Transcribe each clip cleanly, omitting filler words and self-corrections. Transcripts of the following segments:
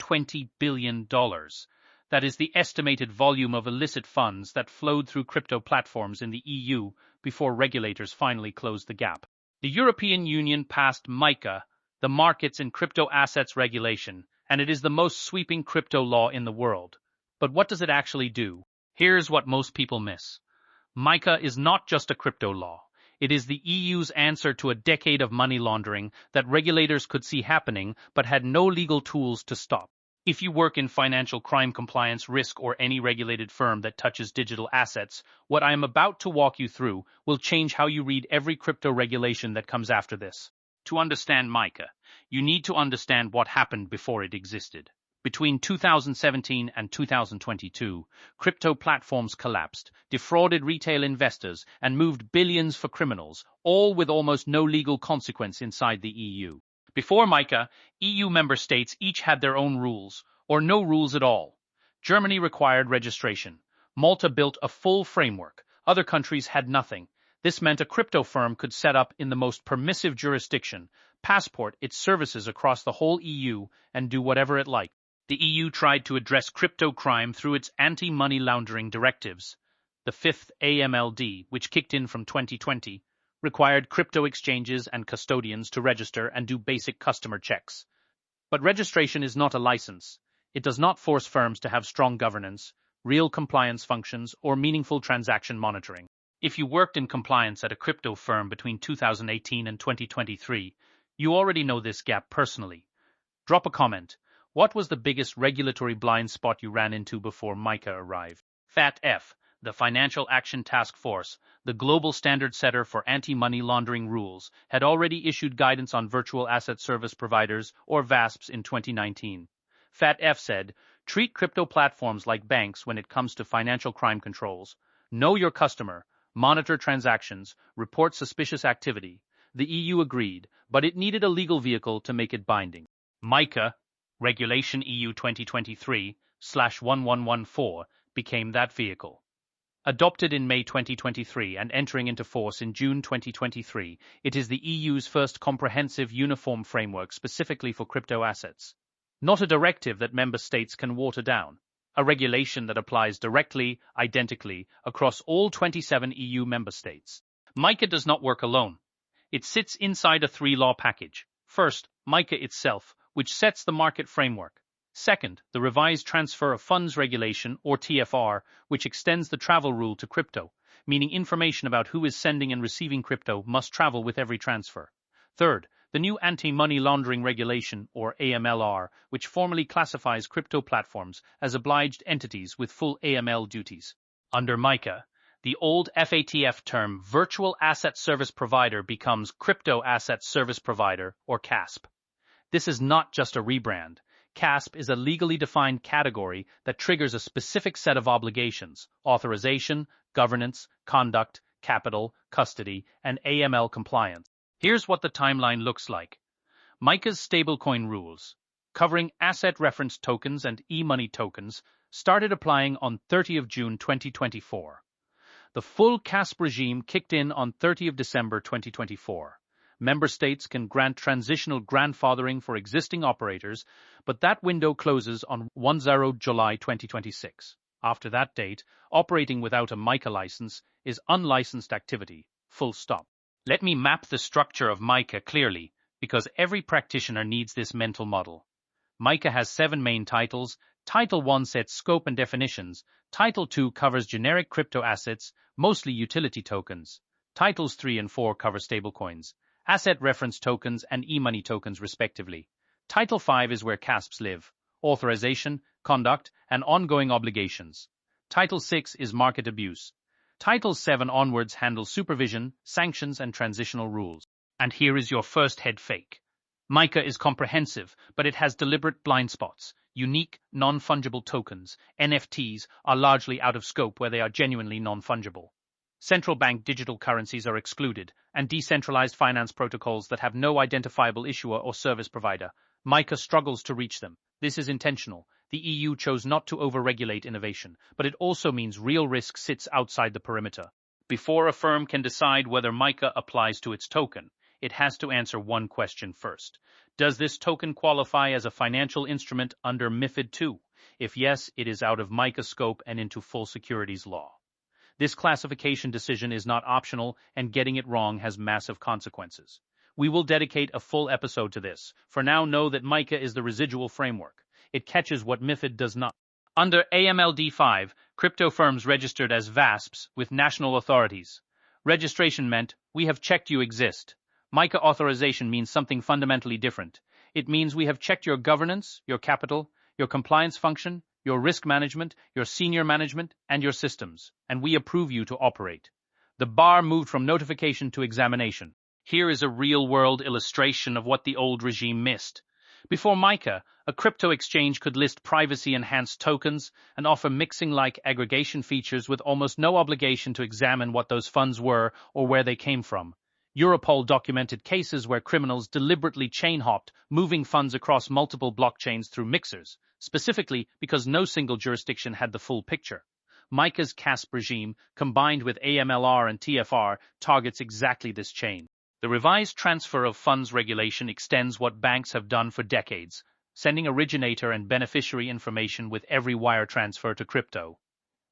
$20 billion. That is the estimated volume of illicit funds that flowed through crypto platforms in the EU before regulators finally closed the gap. The European Union passed MiCA, the Markets in Crypto Assets Regulation, and it is the most sweeping crypto law in the world. But what does it actually do? Here's what most people miss. MiCA is not just a crypto law. It is the EU's answer to a decade of money laundering that regulators could see happening but had no legal tools to stop. If you work in financial crime compliance, risk, or any regulated firm that touches digital assets, what I am about to walk you through will change how you read every crypto regulation that comes after this. To understand MiCA, you need to understand what happened before it existed. Between 2017 and 2022, crypto platforms collapsed, defrauded retail investors, and moved billions for criminals, all with almost no legal consequence inside the EU. Before MiCA, EU member states each had their own rules, or no rules at all. Germany required registration. Malta built a full framework. Other countries had nothing. This meant a crypto firm could set up in the most permissive jurisdiction, passport its services across the whole EU, and do whatever it liked. The EU tried to address crypto crime through its anti-money laundering directives. The fifth AMLD, which kicked in from 2020, required crypto exchanges and custodians to register and do basic customer checks. But registration is not a license. It does not force firms to have strong governance, real compliance functions, or meaningful transaction monitoring. If you worked in compliance at a crypto firm between 2018 and 2023, you already know this gap personally. Drop a comment. What was the biggest regulatory blind spot you ran into before MiCA arrived? FATF, the Financial Action Task Force, the global standard setter for anti-money laundering rules, had already issued guidance on virtual asset service providers, or VASPs, in 2019. FATF said, treat crypto platforms like banks when it comes to financial crime controls. Know your customer, monitor transactions, report suspicious activity. The EU agreed, but it needed a legal vehicle to make it binding. MiCA, Regulation EU 2023/1114, became that vehicle. Adopted in May 2023 and entering into force in June 2023, it is the EU's first comprehensive uniform framework specifically for crypto assets. Not a directive that member states can water down. A regulation that applies directly, identically, across all 27 EU member states. MiCA does not work alone. It sits inside a three-law package. First, MiCA itself, which sets the market framework. Second, the revised Transfer of Funds Regulation, or TFR, which extends the travel rule to crypto, meaning information about who is sending and receiving crypto must travel with every transfer. Third, the new Anti-Money Laundering Regulation, or AMLR, which formally classifies crypto platforms as obliged entities with full AML duties. Under MiCA, the old FATF term Virtual Asset Service Provider becomes Crypto Asset Service Provider, or CASP. This is not just a rebrand. CASP is a legally defined category that triggers a specific set of obligations: authorization, governance, conduct, capital, custody, and AML compliance. Here's what the timeline looks like. MiCA's stablecoin rules, covering asset reference tokens and e-money tokens, started applying on 30 June 2024. The full CASP regime kicked in on 30 December 2024. Member states can grant transitional grandfathering for existing operators, but that window closes on 10 July 2026. After that date, operating without a MiCA license is unlicensed activity, full stop. Let me map the structure of MiCA clearly, because every practitioner needs this mental model. MiCA has 7 main titles. Title 1 sets scope and definitions. Title 2 covers generic crypto assets, mostly utility tokens. Titles 3 and 4 cover stablecoins, asset reference tokens, and e-money tokens respectively. Title 5 is where CASPs live: authorization, conduct, and ongoing obligations. Title 6 is market abuse. Title 7 onwards handles supervision, sanctions, and transitional rules. And here is your first head fake. MiCA is comprehensive, but it has deliberate blind spots. Unique, non-fungible tokens, NFTs, are largely out of scope where they are genuinely non-fungible. Central bank digital currencies are excluded, and decentralized finance protocols that have no identifiable issuer or service provider. MiCA struggles to reach them. This is intentional. The EU chose not to over-regulate innovation, but it also means real risk sits outside the perimeter. Before a firm can decide whether MiCA applies to its token, it has to answer one question first. Does this token qualify as a financial instrument under MiFID II? If yes, it is out of MiCA scope and into full securities law. This classification decision is not optional, and getting it wrong has massive consequences. We will dedicate a full episode to this. For now, know that MiCA is the residual framework. It catches what MiFID does not. Under AMLD 5, crypto firms registered as VASPs with national authorities. Registration meant, we have checked you exist. MiCA authorization means something fundamentally different. It means we have checked your governance, your capital, your compliance function, your risk management, your senior management, and your systems, and we approve you to operate. The bar moved from notification to examination. Here is a real-world illustration of what the old regime missed. Before MiCA, a crypto exchange could list privacy-enhanced tokens and offer mixing-like aggregation features with almost no obligation to examine what those funds were or where they came from. Europol documented cases where criminals deliberately chain-hopped, moving funds across multiple blockchains through mixers, specifically because no single jurisdiction had the full picture. MiCA's CASP regime, combined with AMLR and TFR, targets exactly this chain. The revised transfer of funds regulation extends what banks have done for decades, sending originator and beneficiary information with every wire transfer to crypto.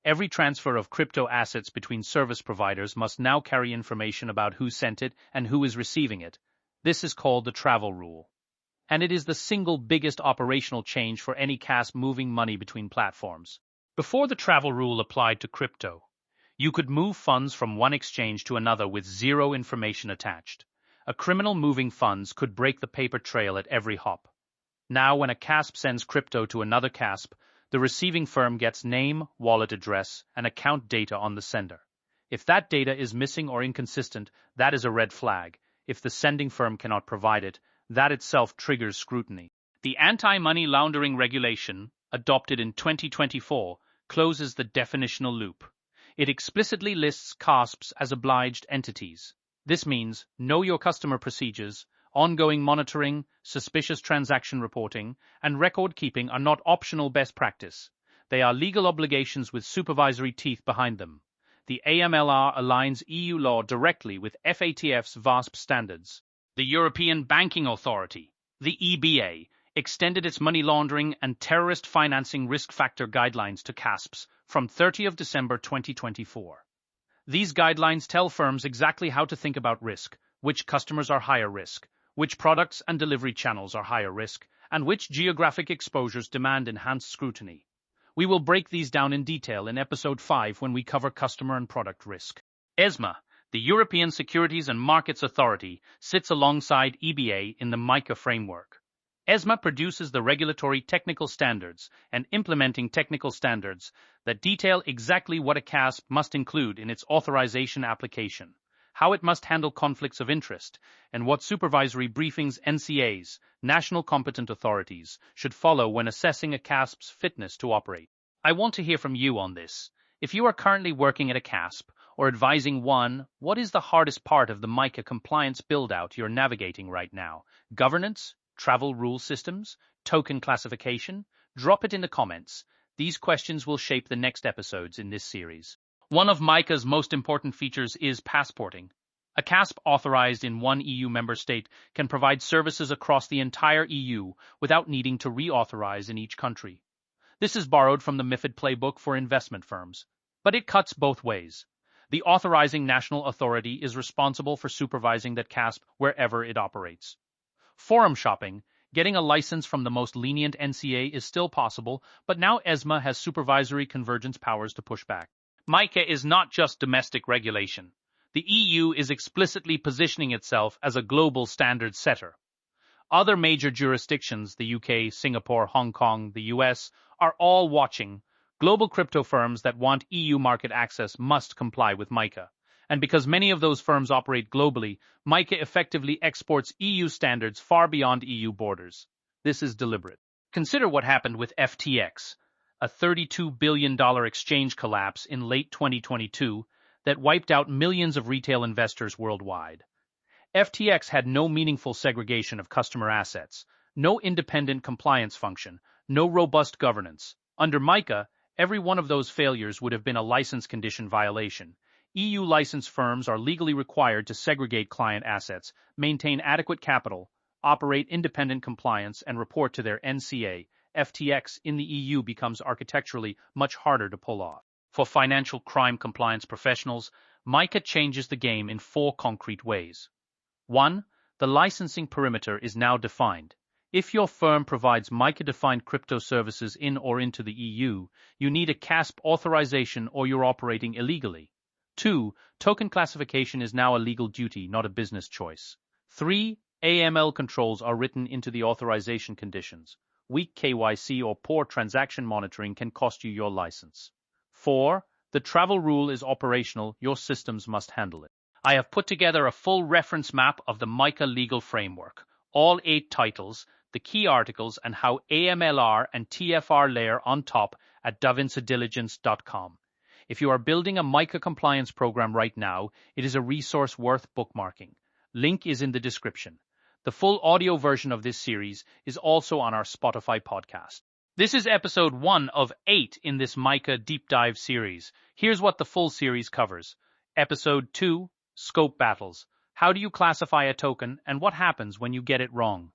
Every transfer of crypto assets between service providers must now carry information about who sent it and who is receiving it. This is called the travel rule. And it is the single biggest operational change for any CASP moving money between platforms. Before the travel rule applied to crypto, you could move funds from one exchange to another with zero information attached. A criminal moving funds could break the paper trail at every hop. Now, when a CASP sends crypto to another CASP, the receiving firm gets name, wallet address, and account data on the sender. If that data is missing or inconsistent, that is a red flag. If the sending firm cannot provide it, that itself triggers scrutiny. The anti-money laundering regulation, adopted in 2024, closes the definitional loop. It explicitly lists CASPs as obliged entities. This means know your customer procedures, ongoing monitoring, suspicious transaction reporting, and record keeping are not optional best practice. They are legal obligations with supervisory teeth behind them. The AMLR aligns EU law directly with FATF's VASP standards. The European Banking Authority, the EBA, extended its money laundering and terrorist financing risk factor guidelines to CASPs from 30 December 2024. These guidelines tell firms exactly how to think about risk, which customers are higher risk, which products and delivery channels are higher risk, and which geographic exposures demand enhanced scrutiny. We will break these down in detail in Episode 5 when we cover customer and product risk. ESMA, the European Securities and Markets Authority, sits alongside EBA in the MiCA framework. ESMA produces the regulatory technical standards and implementing technical standards that detail exactly what a CASP must include in its authorization application, how it must handle conflicts of interest, and what supervisory briefings NCAs, national competent authorities, should follow when assessing a CASP's fitness to operate. I want to hear from you on this. If you are currently working at a CASP or advising one, what is the hardest part of the MiCA compliance build-out you're navigating right now? Governance? Travel rule systems? Token classification? Drop it in the comments. These questions will shape the next episodes in this series. One of MiCA's most important features is passporting. A CASP authorized in one EU member state can provide services across the entire EU without needing to reauthorize in each country. This is borrowed from the MiFID playbook for investment firms, but it cuts both ways. The authorizing national authority is responsible for supervising that CASP wherever it operates. Forum shopping, getting a license from the most lenient NCA is still possible, but now ESMA has supervisory convergence powers to push back. MiCA is not just domestic regulation. The EU is explicitly positioning itself as a global standard setter. Other major jurisdictions, the UK, Singapore, Hong Kong, the US, are all watching. Global crypto firms that want EU market access must comply with MiCA. And because many of those firms operate globally, MiCA effectively exports EU standards far beyond EU borders. This is deliberate. Consider what happened with FTX, a $32 billion exchange collapse in late 2022 that wiped out millions of retail investors worldwide. FTX had no meaningful segregation of customer assets, no independent compliance function, no robust governance. Under MiCA, every one of those failures would have been a license condition violation. EU licensed firms are legally required to segregate client assets, maintain adequate capital, operate independent compliance, and report to their NCA. FTX in the EU becomes architecturally much harder to pull off. For financial crime compliance professionals, MiCA changes the game in 4 concrete ways. 1. The licensing perimeter is now defined. If your firm provides MiCA-defined crypto services in or into the EU, you need a CASP authorization or you're operating illegally. 2. Token classification is now a legal duty, not a business choice. 3. AML controls are written into the authorization conditions. Weak KYC or poor transaction monitoring can cost you your license. 4. The travel rule is operational, your systems must handle it. I have put together a full reference map of the MiCA legal framework, all 8 titles, the key articles, and how AMLR and TFR layer on top at davincidiligence.com. If you are building a MiCA compliance program right now, it is a resource worth bookmarking. Link is in the description. The full audio version of this series is also on our Spotify podcast. This is episode 1 of 8 in this MiCA deep dive series. Here's what the full series covers. Episode 2, Scope Battles. How do you classify a token and what happens when you get it wrong?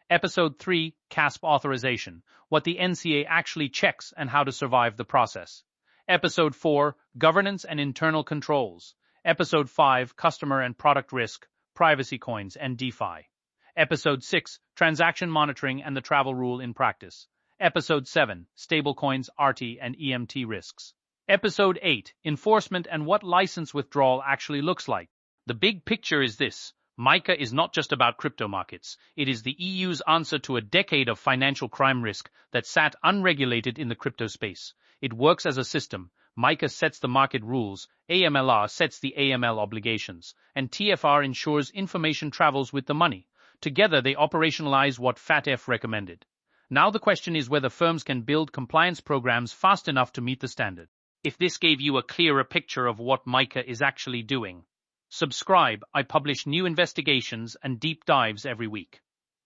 Episode 3, CASP Authorization. What the NCA actually checks and how to survive the process. Episode 4, Governance and Internal Controls. Episode 5, Customer and Product Risk, Privacy Coins, and DeFi. Episode 6, Transaction Monitoring and the Travel Rule in Practice. Episode 7, Stablecoins, RT, and EMT Risks. Episode 8, Enforcement and what license withdrawal actually looks like. The big picture is this. MiCA is not just about crypto markets. It is the EU's answer to a decade of financial crime risk that sat unregulated in the crypto space. It works as a system. MiCA sets the market rules, AMLR sets the AML obligations, and TFR ensures information travels with the money. Together, they operationalize what FATF recommended. Now the question is whether firms can build compliance programs fast enough to meet the standard. If this gave you a clearer picture of what MiCA is actually doing, subscribe. I publish new investigations and deep dives every week.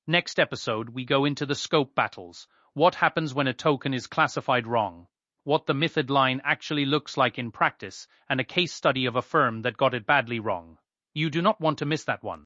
Next episode, we go into the scope battles. What happens when a token is classified wrong? What the method line actually looks like in practice, and a case study of a firm that got it badly wrong. You do not want to miss that one.